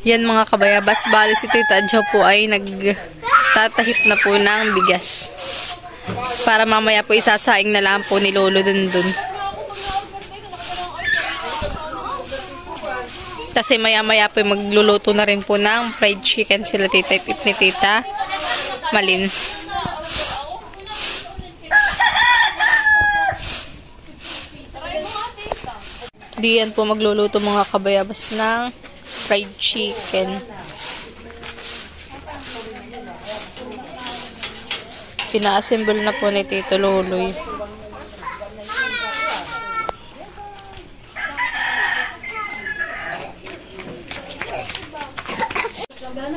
Yan mga kabayabas, bali si Tita Jo po ay nagtatahip na po ng bigas. Para mamaya po isasaing na lang po ni Lolo dun. Kasi maya po magluluto na rin po ng fried chicken sila Tita Tip ni Tita Malin. Diyan po magluluto mga kabayabas ng fried chicken. Pina-assemble na po ni Tito Loloy.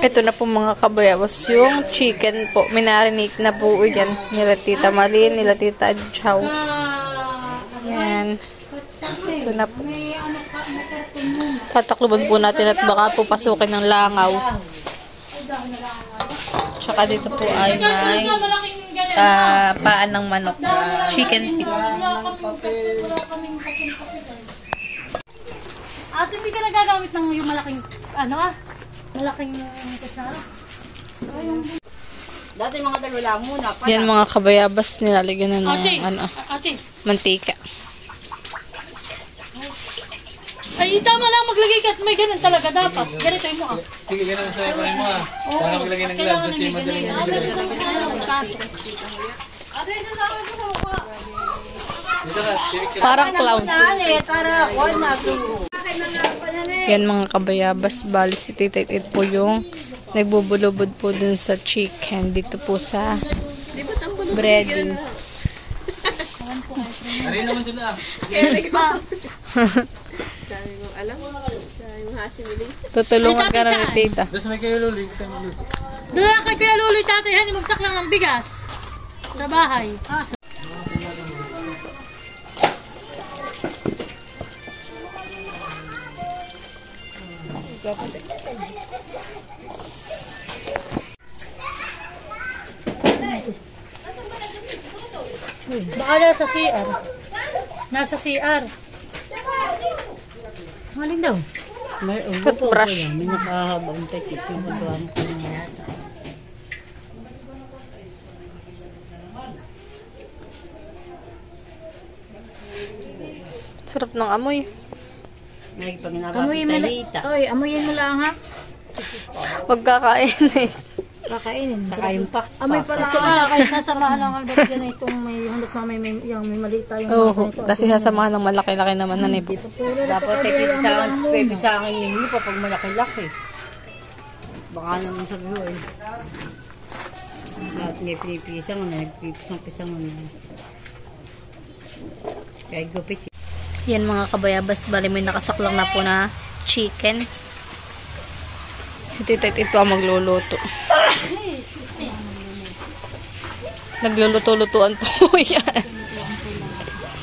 Ito na po mga kabayabas yung chicken po. Minarinate na po yan. Nila Tita Malin, nila Tita Chow. Yan. Ito na po. Tatakluban po natin at baka po pasukin ng langaw. Tsaka dito po ay may paan ng manok. Chicken feet. Ate, hindi ka nagagamit ng yung malaking, malaking kutsara. Dati mga dalawa muna. Yan mga kabayabas, nilalagyan na ng mantika. Ay, tama lang maglagay ka at may ganun talaga dapat. Ganito mo Sige, ganun sa kain mo Para maglagay ng gloves at yung madaling Parang clown. Yan mga kabayabas, bali si Tita Tit po yung nagbubulubod po dun sa chicken dito po sa breading. Ari naman dun lang. Dami mo alam. Dami mo hasimili. Tutulungan ka na ni Tita. Doon sa may kayo lulig. Doon lang kay Kuya Luloy tatay, hani magsak lang ng bigas. Sa bahay. Baka nasa CR. Nasa CR. Malin daw. May Toothbrush. may nakahabang takip yung magawa mo ko ng yata. Sarap ng amoy. May pag nakapitalita. Oy, amuyin mo lang ha. Huwag kakain eh. Kakainin. Saka yung pak. Amoy pala. Kaya sasamahan ng albat yan itong may hundot na may maliit tayong Oo, kasi sasamahan ng malaki-laki naman na nipo. Dapat ay pipisangin ninyo pa pag malaki-laki. Baka naman sabi mo eh. Lahat may pinipisang na, nagpipisang-pisang na. Kaya gupit. Yan mga kabayabas, bali may nakasaklang na po na chicken. Si Tita Tit po ang magluluto. Nagluluto-lutuan po yan.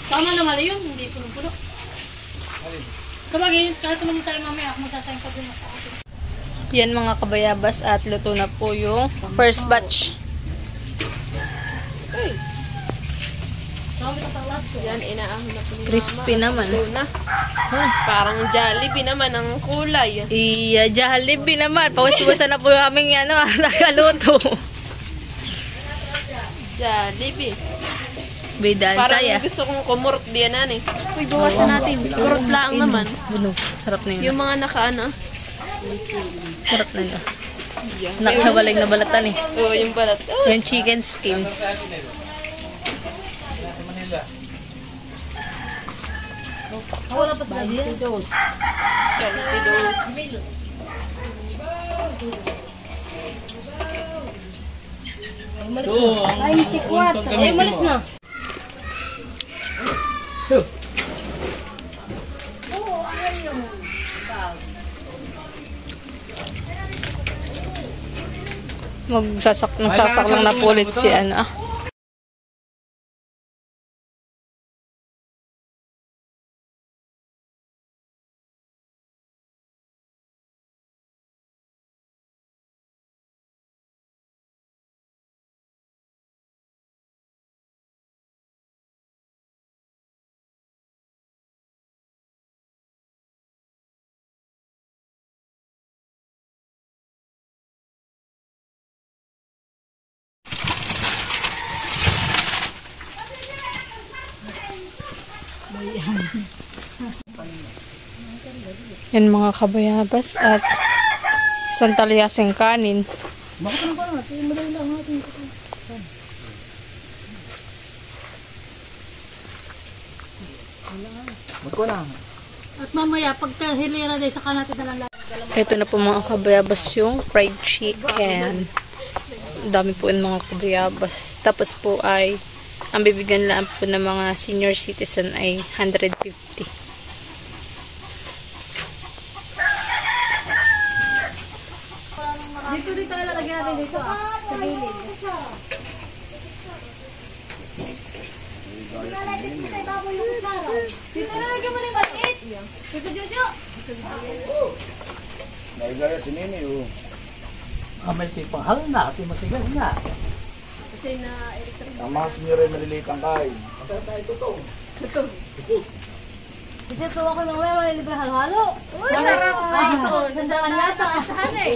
Tama naman yun, hindi puno-puno. Sabagay, kahit naman tayo mamaya, magsasayang pa din sa atin. Yan mga kabayabas at luto na po yung first batch. Yan, inaahon na po. Crispy naman. Parang Jollibee naman ang kulay. Iya, Jollibee naman. Pawis-wisan na po yung aming nakaluto. Jollibee. Bidan Parang saya. gusto kong kumurot diyan eh. Uy, bawasan natin. Kurot lang naman. Buno. Sarap na yun. Yung mga nakaano. Sarap na yun. Nakahawaling na balatan eh. Oo, yung balat. Oh, Yung chicken skin. Wala pa sila dito. quality dose. Ay, tikwat. Ay, malis na. Magsasak lang na po ulit si ano. Yan mga kabayabas at isang talyasing kanin. At mamaya, pagka hilera din, saka natin na lang. Ito na po mga kabayabas yung fried chicken. Ang dami po yung mga kabayabas. Tapos po ay, ang bibigyan lang po ng mga senior citizen ay 150. Dito tayo lalagyan natin dito sa gilid. Dito lalagyan mo na yung maliit. Dito, Jojo. Naigaya si Nini, oh. May sipang hal na, at matigas na. Ang mga senior ay maliliit ang kain. Dito tuwa ko ng mga malilibre halo-halo. Uy, sarap na ito. Sandaan yata, asahan eh.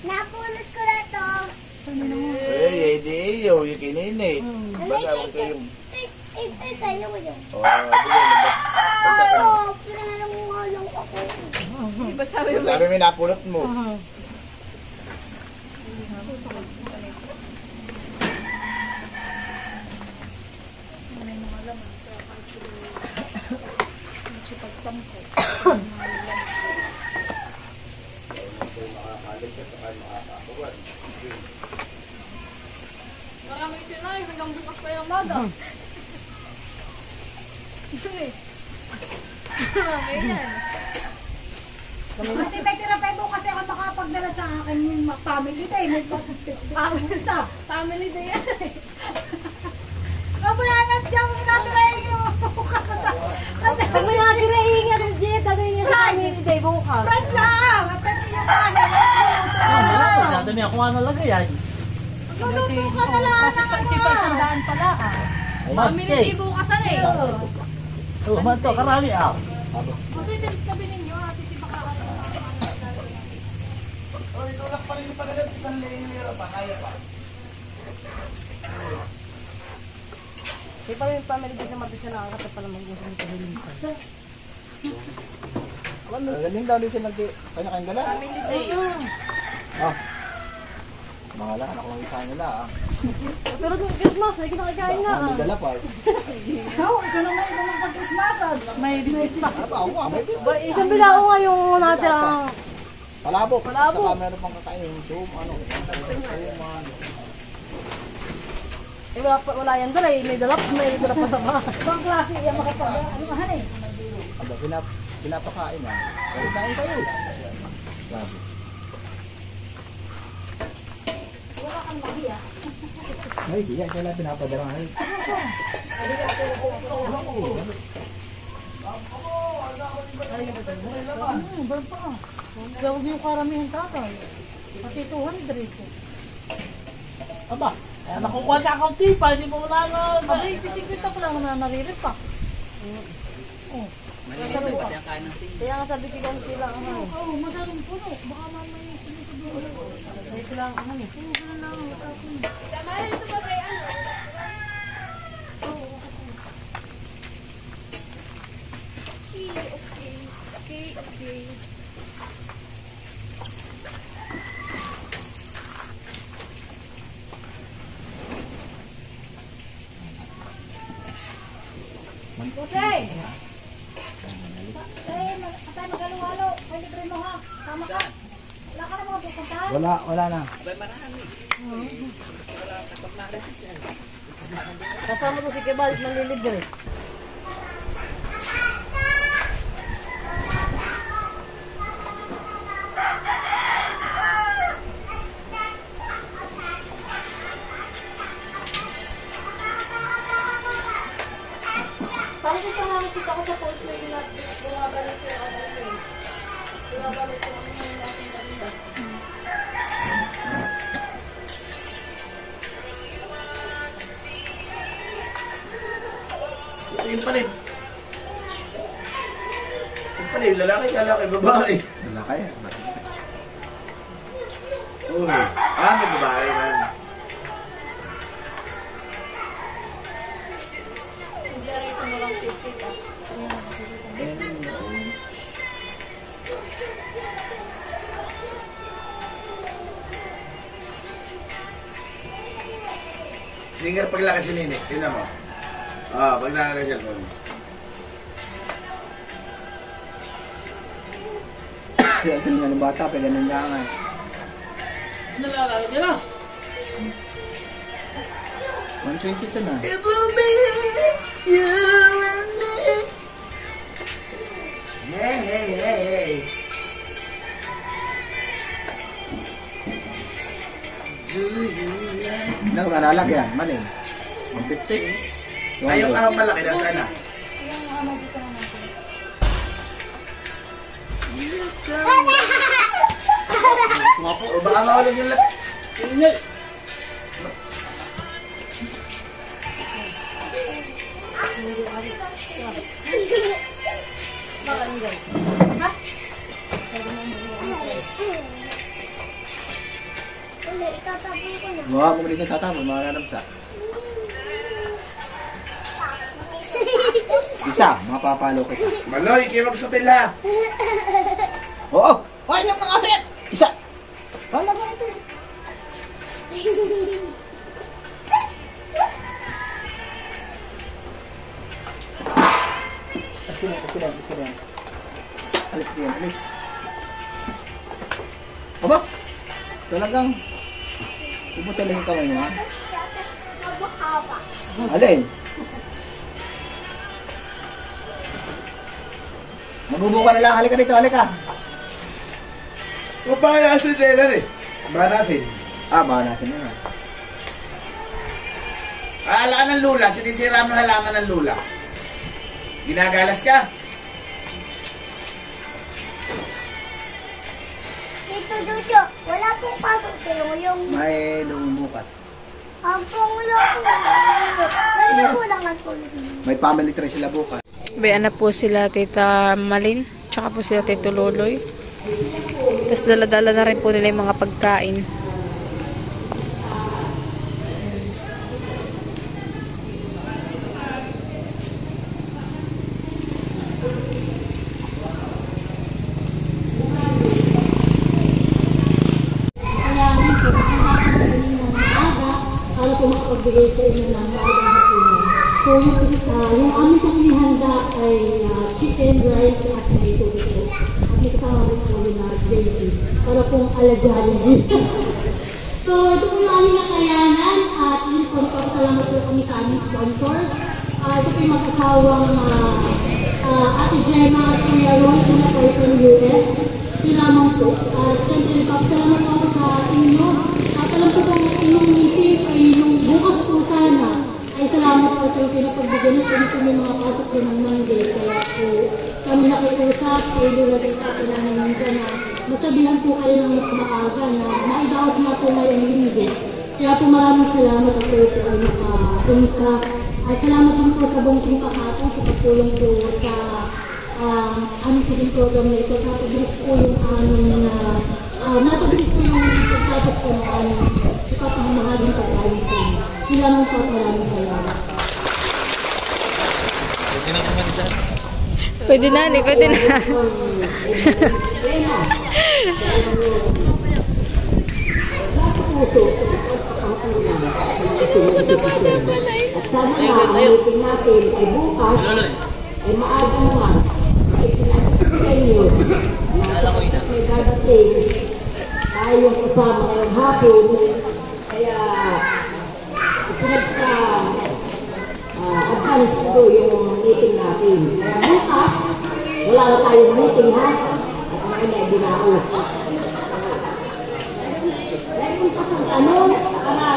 Napulot ko na to. Eh, di iyo, yung kinini. Baga, huwag kayong... Ay, kayo mo yun. Oh, di Oo, pinanangungalang ako. Sabi mo, napulot mo. Marami sinay, hanggang bukas pa yung maga. Ate, may tira-pay mo kasi ako makapagdala sa akin yung family day. Family day yan. Kabayanan siya mo natirahin yung bukas na. Pag may natirahin nga ng jet, gagawin niya sa family day bukas. Brad lang! At ito yung kanin. Dati niya kung ano lagay yan. Luluto ka na lang ng ano. Sandaan pala ah. Family day bukasan eh. Man to, karami ah. Kasi sabi ninyo, ate, di ba Di pa yung family day sa Martes na nakakata pala mag-usap nito hilintan. Galing daw din silang kanya-kanyang gala. Family day. Ah. Bahala, anak lang isa nila, ah. Pero nung Christmas, ay kinakakain na May dala pa. Ikaw, ikaw naman ito magpag-Christmasan. May bit pa. Ano ba? Ako nga, may pito. Isang bilao nga yung natirang Palabok. Palabok. Saka meron pang kakain. Zoom, ano. eh, wala yan dala eh. May dala pa sa bahay. Ibang klase, yan makapag... Ano nga eh? Aba, pinapakain, ah. Pero kain kayo. Grabe. Ay, di yan. Kailan pinapadala nga. Gawag yung karamihan tatay. Pati 200 ito. Aba, nakukuha sa akong tipa, hindi mo wala nga. Abay, sisigwit ako lang na naririt pa. Kaya nga sabi ko kung sila ang ano. Oo, madarong puno. Baka mamaya sinusunod. Kaya sila ang ano. Okay. Kusay! Atay mag-halo-halo. May libre mo ha. Tama ka. Wala ka na mga pupunta? Wala na. Kasama ko si Kebal, manlilibre. Parang ito nga nakita ko sa post na yun na bumabalik yung ano eh. Bumabalik yung ano yung ating kanila. Yung palit. Yung palit, lalaki, babae. Lalaki, uy, may babae man. Singer paglaki si Nini. Tingnan mo. Pag nakaka cellphone. Ito nga ng bata, pwede nang gangan. Nalalala niya na. 122 na. It will be you and me. Hey, hey, hey, hey. Do you like... Nakalalak yan, mali. 150. Yung arang malaki na sana. O baka mawalog yung lahat. Tingnan. Bawa mo dito tatapon, mga nanamsa. Isa, mapapalo kita. Maloy, kayo magsutil ha. Oo! Huwag niyong mga asit! Isa! Pala ka ito. Alis. Alis din, alis. Aba! Talagang pupunta lang yung kamay mo, ha? Alin? Magubo ka na lang. Halika dito, halika. Mabanasin nila eh. Banasin. Banasin na. Aala ka ng lula, sinisira mo halaman ng lula. Ginagalas ka. Tito Jojo, wala pong pasok sa'yo yung... May doon bukas. Ang pangulo ko. Ngayon ko lang ang tulog. May family tree sila bukas. Bayan na po sila Tita Malin, tsaka po sila Tito Loloy. Tapos dala-dala na rin po nila yung mga pagkain. Para po makapagbigay sa inyo ng magandang hapunan. So, yung aming pong inihanda ay chicken, rice, at may tubig po. At may kasama rin po na gravy. Para pong ala Jollibee. So, ito po yung aming nakayanan. At yun po, nagpapasalamat po kami sa aming sponsor. Ito po yung mag-asawang Ate Gemma at Kuya Ron, sila po from US. Yun lamang po. At syempre, nagpapasalamat po ako sa inyo. At alam ko pong inyong meeting ay nung bukas po sana ay salamat po sa pinapagbigyan ng kami po may mga pasok din ng Monday. Kaya po kami nakiusap kay Lula Tita namin ka na masabihan po kayo ng mas maaga na maidaos na po ngayong linggo. Kaya po maraming salamat at kayo po ay nakapunta. At salamat din po sa buong Team Pakatan sa pagtulong po sa aming feeding program na ito. Napabilis po yung aming napabilis po yung pagtapos po ng aming ipapahamahaling pagkain sa inyo. Kailangan po at maraming salamat. Pwede na, pwede na. Nasa puso, at sana nga, ang meeting natin ay bukas, ay maaga naman. Sa inyo, may dadating, tayong kasama ngayong hapon, kaya advance ko yung meeting natin. Kaya bukas, wala na tayong meeting ha, at ngayon ay dinaos. Meron pa sa tanong para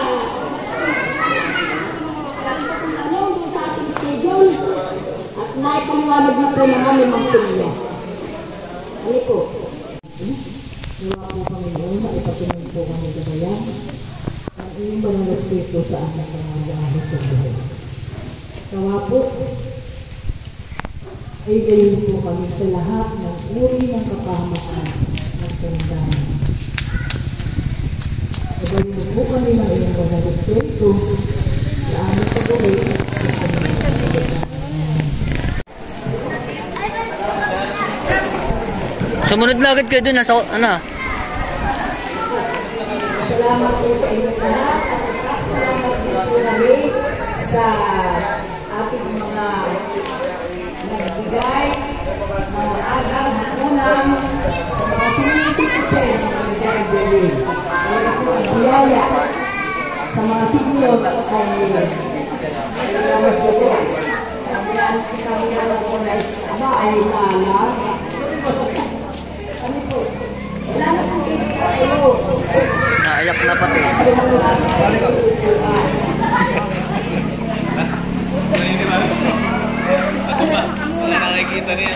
tanong sa ating schedule at naipaliwanag na po naman ni Mang Tulia. Ano po? Nawa po kami ngayon, maipatunod po kami gabayan ang inyong banal respeto sa ating mga ahit sa buhay. Nawa po ay gayon po kami sa lahat ng uri ng kapahamakan at tandaan. Gabayan po kami ng inyong banal respeto sa aming pag-uwi at aming pag-uwi. Sumunod na agad kayo dun, nasa, ano? Salamat po sa inyong lahat at salamat po kami Naiyak na pati. Nakikita niya.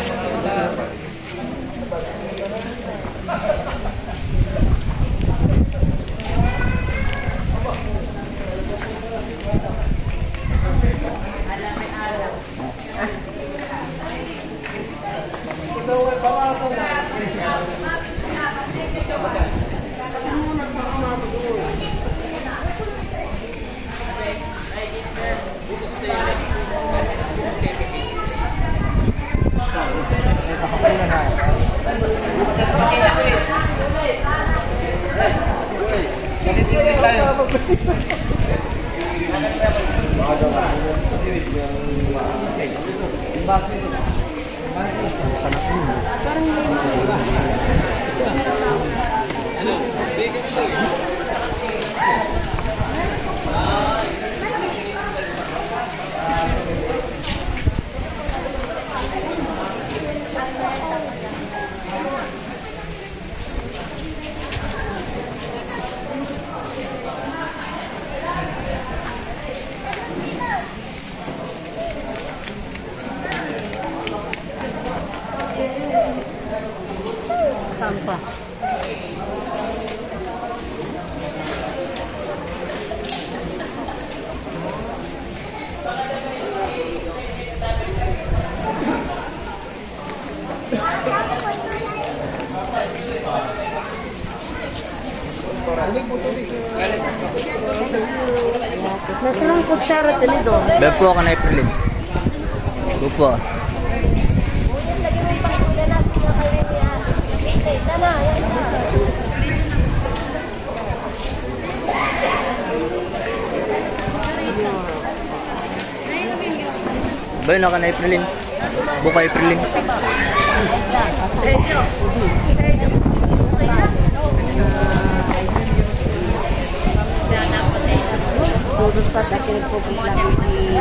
Tampa. Nasaan ang kutsara tinidor? Beb po ako na Aprilin. Opo. Bay, naka na Aprilin. Buka Aprilin. Todos pa tayo po lagi si